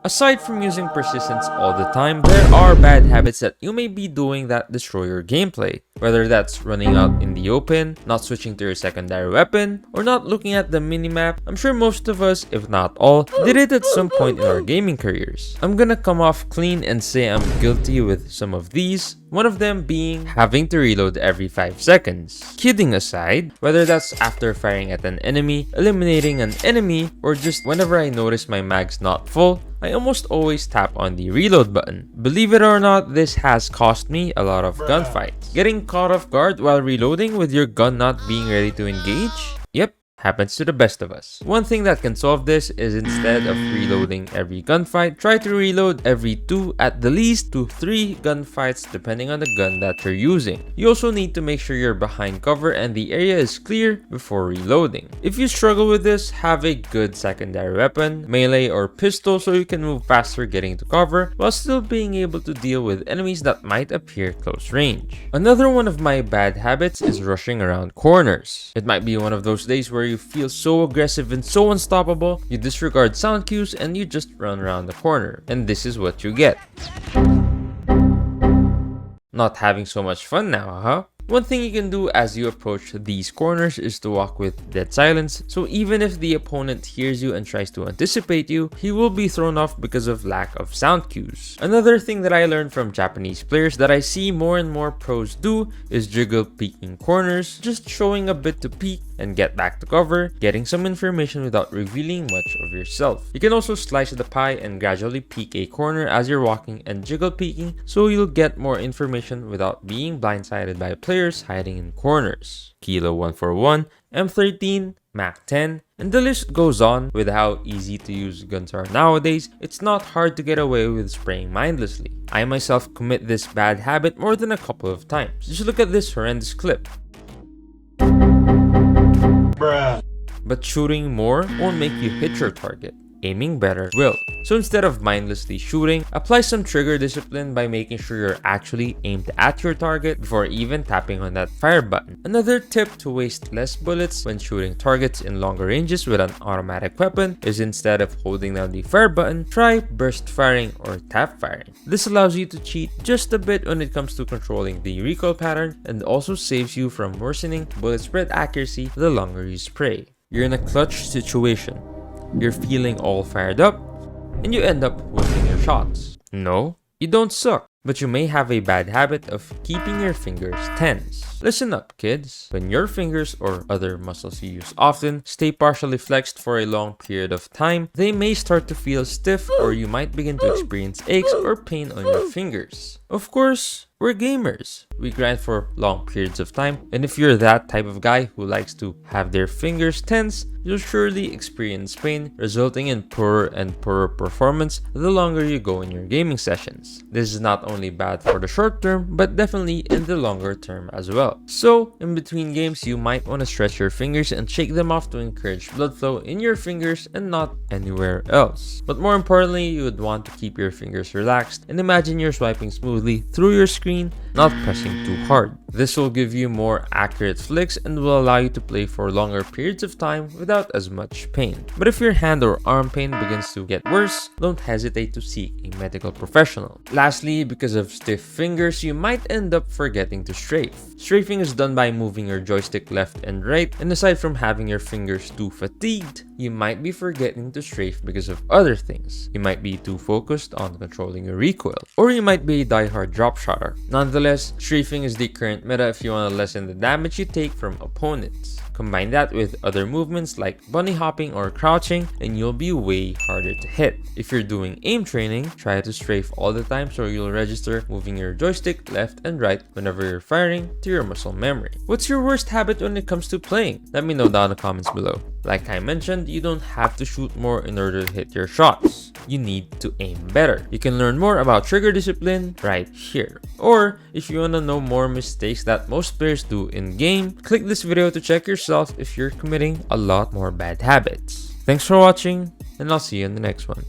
Aside from using persistence all the time, there are bad habits that you may be doing that destroy your gameplay. Whether that's running out in the open, not switching to your secondary weapon, or not looking at the minimap, I'm sure most of us, if not all, did it at some point in our gaming careers. I'm gonna come off clean and say I'm guilty with some of these, one of them being having to reload every 5 seconds. Kidding aside, whether that's after firing at an enemy, eliminating an enemy, or just whenever I notice my mag's not full, I almost always tap on the reload button. Believe it or not, this has cost me a lot of gunfights. Getting caught off guard while reloading with your gun not being ready to engage? Yep. Happens to the best of us. One thing that can solve this is instead of reloading every gunfight, try to reload every 2 at the least to 3 gunfights depending on the gun that you're using. You also need to make sure you're behind cover and the area is clear before reloading. If you struggle with this, have a good secondary weapon, melee or pistol, so you can move faster getting to cover while still being able to deal with enemies that might appear close range. Another one of my bad habits is rushing around corners. It might be one of those days where you feel so aggressive and so unstoppable, you disregard sound cues and you just run around the corner. And this is what you get. Not having so much fun now, huh? One thing you can do as you approach these corners is to walk with dead silence, so even if the opponent hears you and tries to anticipate you, he will be thrown off because of lack of sound cues. Another thing that I learned from Japanese players that I see more and more pros do is jiggle peeking corners, just showing a bit to peek and get back to cover, getting some information without revealing much of yourself. You can also slice the pie and gradually peek a corner as you're walking and jiggle peeking, so you'll get more information without being blindsided by players hiding in corners. Kilo 141, M13, Mac 10, and the list goes on. With how easy to use guns are nowadays, it's not hard to get away with spraying mindlessly. I myself commit this bad habit more than a couple of times. Just look at this horrendous clip. Bruh. But shooting more won't make you hit your target. Aiming better will. So instead of mindlessly shooting, apply some trigger discipline by making sure you're actually aimed at your target before even tapping on that fire button. Another tip to waste less bullets when shooting targets in longer ranges with an automatic weapon is instead of holding down the fire button, try burst firing or tap firing. This allows you to cheat just a bit when it comes to controlling the recoil pattern and also saves you from worsening bullet spread accuracy the longer you spray. You're in a clutch situation. You're feeling all fired up, and you end up whiffing your shots. No, you don't suck, but you may have a bad habit of keeping your fingers tense. Listen up, kids. When your fingers or other muscles you use often stay partially flexed for a long period of time, they may start to feel stiff or you might begin to experience aches or pain on your fingers. Of course, we're gamers. We grind for long periods of time, and if you're that type of guy who likes to have their fingers tense, you'll surely experience pain, resulting in poorer and poorer performance the longer you go in your gaming sessions. This is not only bad for the short term, but definitely in the longer term as well. So, in between games, you might want to stretch your fingers and shake them off to encourage blood flow in your fingers and not anywhere else. But more importantly, you would want to keep your fingers relaxed and imagine you're swiping smoothly through your screen, not pressing too hard. This will give you more accurate flicks and will allow you to play for longer periods of time without as much pain. But if your hand or arm pain begins to get worse, don't hesitate to seek a medical professional. Lastly, because of stiff fingers, you might end up forgetting to strafe. Strafing is done by moving your joystick left and right, and aside from having your fingers too fatigued, you might be forgetting to strafe because of other things. You might be too focused on controlling your recoil, or you might be a diehard drop shotter. Nonetheless, strafing is the current meta if you want to lessen the damage you take from opponents. Combine that with other movements like bunny hopping or crouching and you'll be way harder to hit. If you're doing aim training, try to strafe all the time so you'll register moving your joystick left and right whenever you're firing to your muscle memory. What's your worst habit when it comes to playing? Let me know down in the comments below. Like I mentioned, you don't have to shoot more in order to hit your shots. You need to aim better. You can learn more about trigger discipline right here. Or if you want to know more mistakes that most players do in game, click this video to check yourself if you're committing a lot more bad habits. Thanks for watching, and I'll see you in the next one.